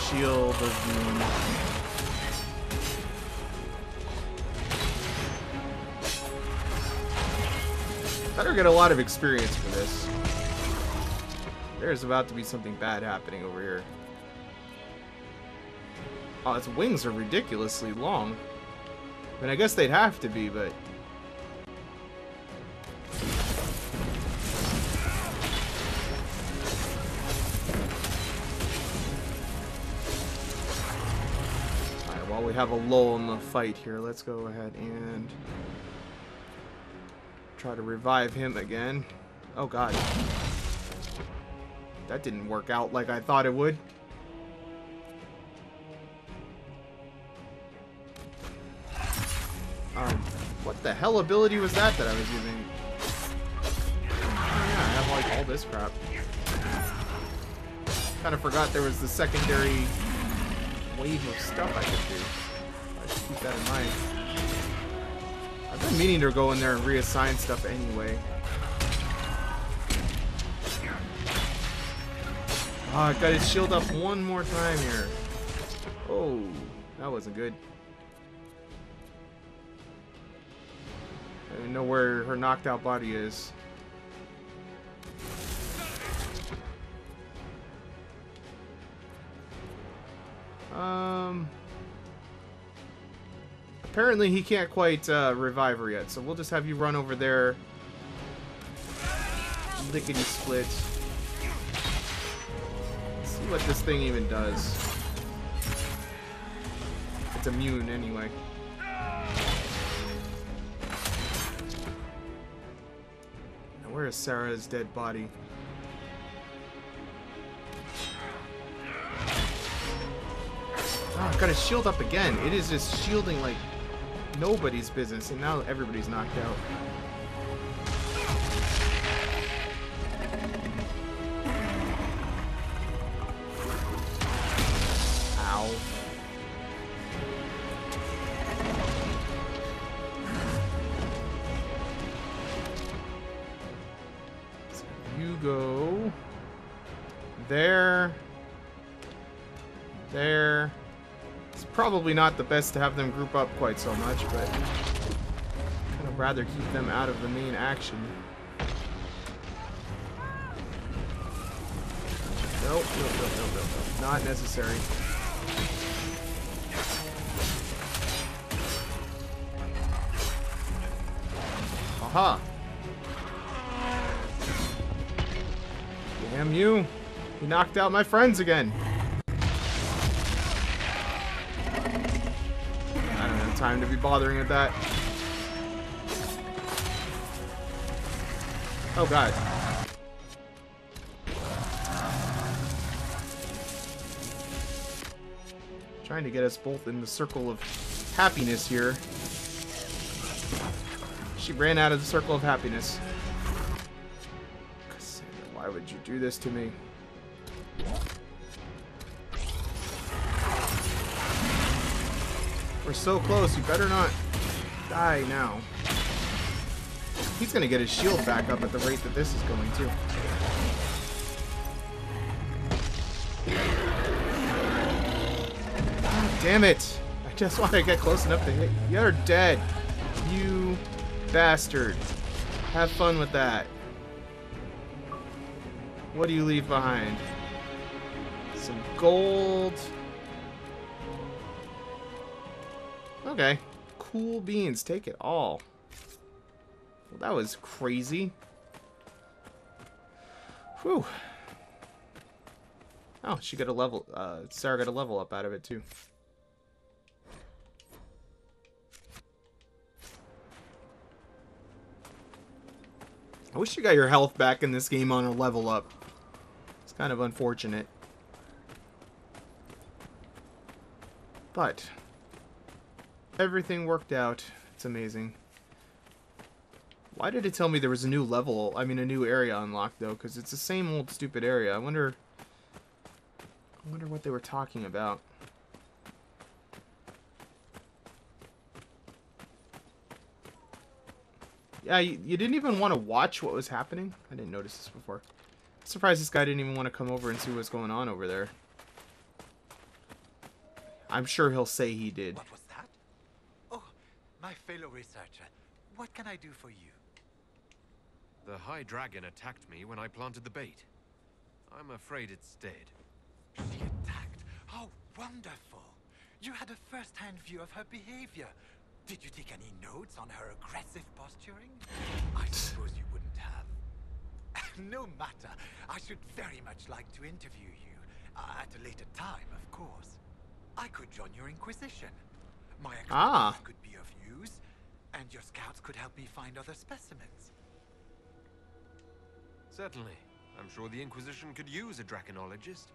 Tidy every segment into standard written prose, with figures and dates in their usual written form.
shield of doom. Better get a lot of experience for this. There's about to be something bad happening over here. Oh, its wings are ridiculously long. I mean, I guess they'd have to be, but... Alright, while we have a lull in the fight here, let's go ahead and... try to revive him again. Oh, God. That didn't work out like I thought it would. What the hell ability was that I was using? Oh yeah, I have like all this crap. Kind of forgot there was the secondary wave of stuff I could do. I should keep that in mind. I've been meaning to go in there and reassign stuff anyway. Oh, I got his shield up one more time here. Oh, that wasn't good. I don't even know where her knocked out body is. Apparently he can't quite revive her yet, so we'll just have you run over there. Lickety split. Let's see what this thing even does. It's immune anyway. Now where is Sarah's dead body? Oh, I've got his shield up again. It is just shielding like nobody's business, and now everybody's knocked out. Ow. So you go there. There. It's probably not the best to have them group up quite so much, but I'd rather keep them out of the main action. Nope, nope. Not necessary. Aha! Damn you! You knocked out my friends again! Time to be bothering with that. Oh god. Trying to get us both in the circle of happiness here. She ran out of the circle of happiness. Cassandra, why would you do this to me? We're so close, you better not die now. He's gonna get his shield back up at the rate that this is going to. God damn it! I just want to get close enough to hit. You're dead. You bastard. Have fun with that. What do you leave behind? Some gold. Okay. Cool beans. Take it all. Well, that was crazy. Whew. Oh, she got a level. Sarah got a level up out of it, too. I wish you got your health back in this game on a level up. It's kind of unfortunate. But everything worked out. It's amazing. Why did it tell me there was a new level, a new area unlocked, though? Because it's the same old stupid area. I wonder what they were talking about. Yeah, you didn't even want to watch what was happening? I didn't notice this before. I'm surprised this guy didn't even want to come over and see what's going on over there. I'm sure he'll say he did. What was that? Oh, my fellow researcher. What can I do for you? The High Dragon attacked me when I planted the bait. I'm afraid it's dead. She attacked? How wonderful! You had a first-hand view of her behavior. Did you take any notes on her aggressive posturing? I suppose you wouldn't have. No matter. I should very much like to interview you. At a later time, of course. I could join your Inquisition. My expertise could be of use, and your scouts could help me find other specimens. Certainly. I'm sure the Inquisition could use a draconologist.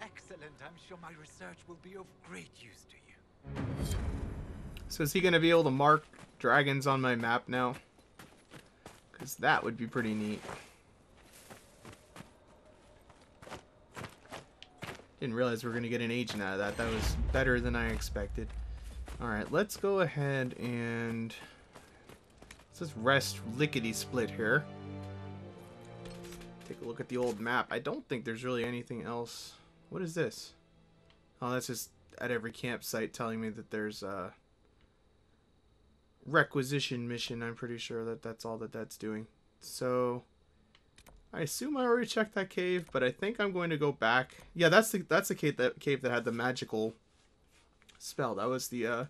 Excellent. I'm sure my research will be of great use to you. So is he going to be able to mark dragons on my map now? Because that would be pretty neat. Didn't realize we were going to get an agent out of that. That was better than I expected. Alright, let's go ahead and... let's just rest lickety-split here. Take a look at the old map. I don't think there's really anything else. What is this? Oh, that's just at every campsite telling me that there's a requisition mission. I'm pretty sure that that's all that that's doing. So... I assume I already checked that cave, but I think I'm going to go back. Yeah, that's the cave that had the magical spell. That was the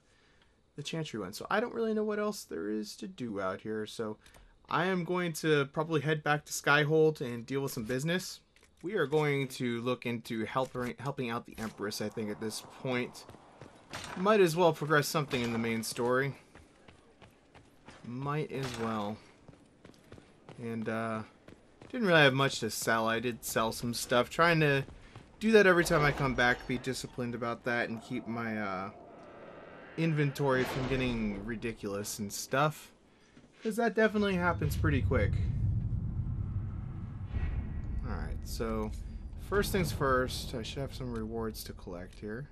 Chantry one. So I don't really know what else there is to do out here. So I am going to probably head back to Skyhold and deal with some business. We are going to look into helping out the Empress, I think, at this point. Might as well progress something in the main story. Might as well. And, didn't really have much to sell. I did sell some stuff. Trying to do that every time I come back. Be disciplined about that and keep my inventory from getting ridiculous and stuff. Because that definitely happens pretty quick. Alright, so first things first. I should have some rewards to collect here.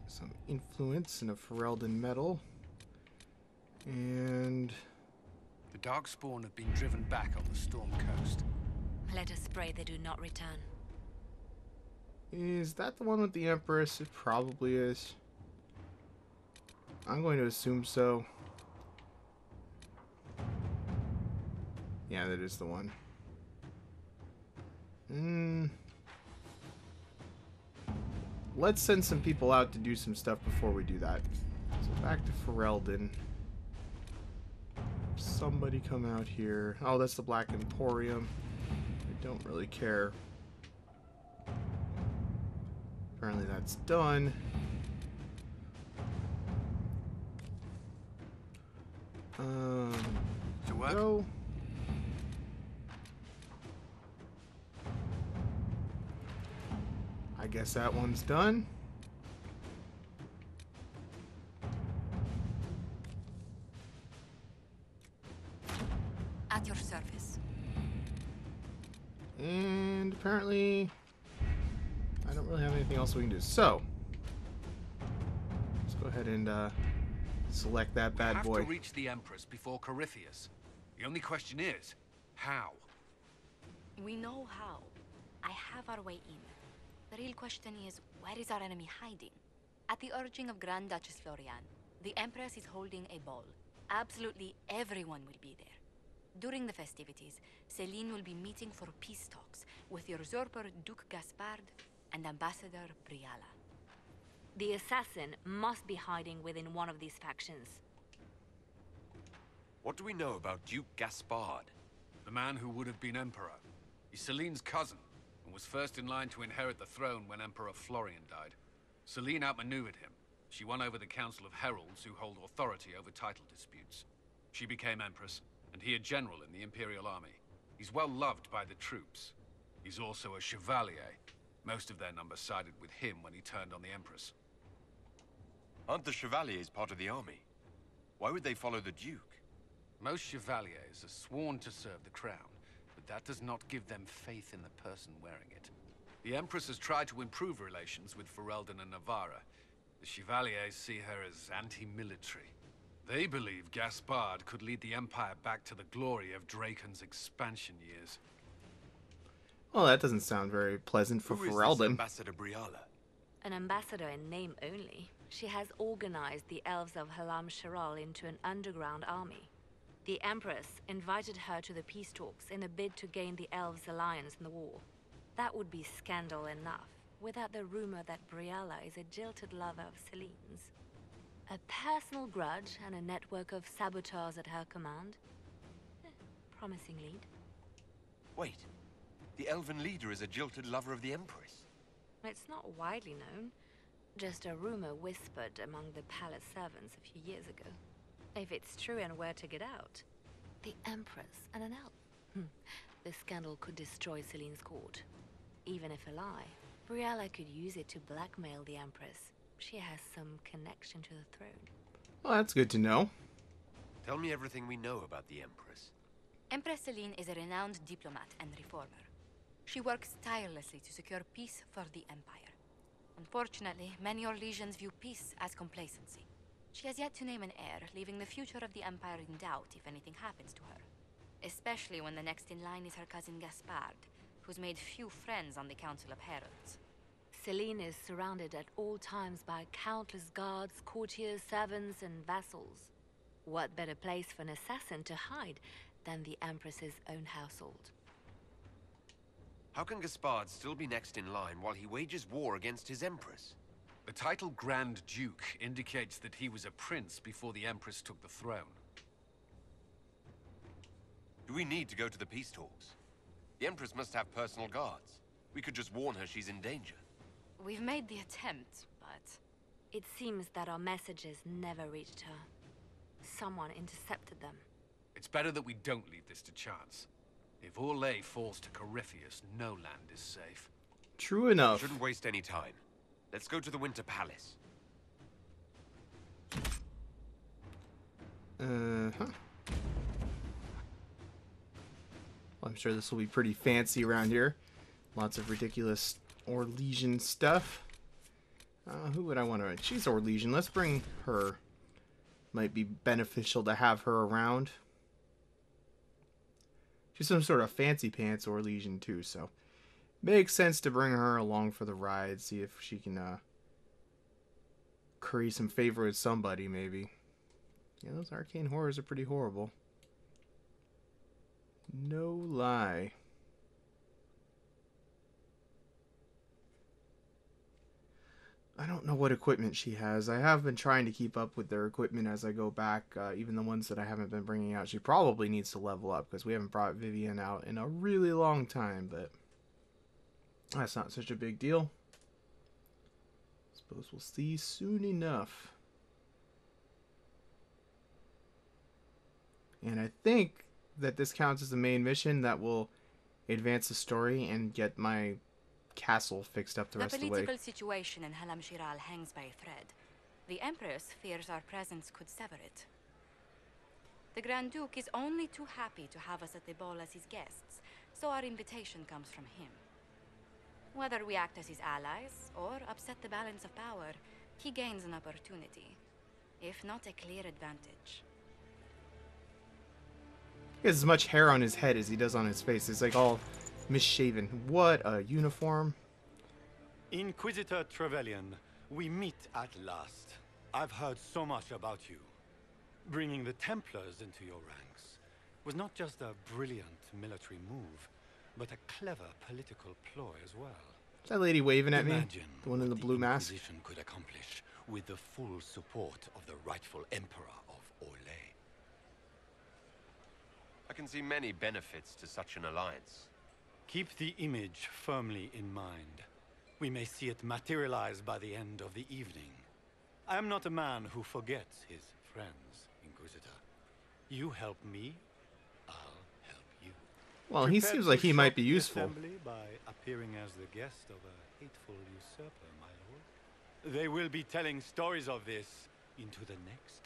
Some influence and a Ferelden medal. And... the Darkspawn have been driven back on the Storm Coast. Let us pray they do not return. Is that the one with the Empress? It probably is. I'm going to assume so. Yeah, that is the one. Let's send some people out to do some stuff before we do that. So back to Ferelden. Somebody come out here. Oh, that's the Black Emporium. I don't really care. Apparently that's done. To work? Go. I guess that one's done. At your service. And apparently I don't really have anything else we can do. So let's go ahead and select that bad boy. We have to reach the Empress before Corypheus. The only question is, how? We know how. I have our way in. The real question is, where is our enemy hiding? At the urging of Grand Duchess Florian, the Empress is holding a ball. Absolutely everyone will be there. During the festivities, Celine will be meeting for peace talks with usurper Duke Gaspard and Ambassador Briala. The assassin must be hiding within one of these factions. What do we know about Duke Gaspard? The man who would have been Emperor. He's Celine's cousin, and was first in line to inherit the throne when Emperor Florian died. Celine outmaneuvered him. She won over the Council of Heralds, who hold authority over title disputes. She became Empress, and he a general in the Imperial Army. He's well loved by the troops. He's also a chevalier. Most of their numbers sided with him when he turned on the Empress. Aren't the Chevaliers part of the army? Why would they follow the Duke? Most chevaliers are sworn to serve the crown, but that does not give them faith in the person wearing it. The Empress has tried to improve relations with Ferelden and Navarra. The Chevaliers see her as anti-military. They believe Gaspard could lead the Empire back to the glory of Draken's expansion years. Well, that doesn't sound very pleasant for Who is this Ferelden. Ambassador Briala? An ambassador in name only, she has organized the elves of Halam Shiral into an underground army. The Empress invited her to the peace talks in a bid to gain the elves' alliance in the war. That would be scandal enough, without the rumor that Briella is a jilted lover of Celine's. A personal grudge and a network of saboteurs at her command. Promising lead. Wait, the elven leader is a jilted lover of the Empress. It's not widely known. Just a rumor whispered among the palace servants a few years ago. If it's true and were to get out, the Empress and an elf. The scandal could destroy Celine's court. Even if a lie, Briella could use it to blackmail the Empress. She has some connection to the throne. Well, that's good to know. Tell me everything we know about the Empress. Empress Celine is a renowned diplomat and reformer. She works tirelessly to secure peace for the Empire. Unfortunately, many Orlesians view peace as complacency. She has yet to name an heir, leaving the future of the Empire in doubt if anything happens to her. Especially when the next in line is her cousin Gaspard, who's made few friends on the Council of Heralds. Celine is surrounded at all times by countless guards, courtiers, servants, and vassals. What better place for an assassin to hide than the Empress's own household? How can Gaspard still be next in line while he wages war against his Empress? The title Grand Duke indicates that he was a prince before the Empress took the throne. Do we need to go to the peace talks? The Empress must have personal guards. We could just warn her she's in danger. We've made the attempt, but... It seems that our messages never reached her. Someone intercepted them. It's better that we don't leave this to chance. If Orlais falls to Corypheus, no land is safe. True enough. Shouldn't waste any time. Let's go to the Winter Palace. Well, I'm sure this will be pretty fancy around here. Lots of ridiculous Orlesian stuff. Who would I want to... She's Orlesian. Let's bring her. Might be beneficial to have her around. She's some sort of fancy pants Orlesian too, so... Makes sense to bring her along for the ride. See if she can curry some favor with somebody, maybe. Yeah, those arcane horrors are pretty horrible. No lie. I don't know what equipment she has. I have been trying to keep up with their equipment as I go back, even the ones that I haven't been bringing out. She probably needs to level up because we haven't brought Vivian out in a really long time, but that's not such a big deal. Suppose we'll see soon enough. And I think that this counts as the main mission that will advance the story and get my castle fixed up the rest of the way. The political situation in Halam Shiral hangs by a thread. The Empress fears our presence could sever it. The Grand Duke is only too happy to have us at the ball as his guests, so our invitation comes from him. Whether we act as his allies or upset the balance of power, he gains an opportunity, if not a clear advantage. He has as much hair on his head as he does on his face. It's like all misshaven. What a uniform. Inquisitor Trevelyan, we meet at last. I've heard so much about you. Bringing the Templars into your ranks was not just a brilliant military move, but a clever political ploy as well. Is that lady waving at me? Imagine The one in the what blue mask? Inquisition could accomplish with the full support of the rightful Emperor of Orlais. I can see many benefits to such an alliance. Keep the image firmly in mind. We may see it materialize by the end of the evening. I am not a man who forgets his friends, Inquisitor. You help me, I'll help you. Well, he Prepared seems to like he might shock be the useful. assembly by appearing as the guest of a hateful usurper, my lord. They will be telling stories of this into the next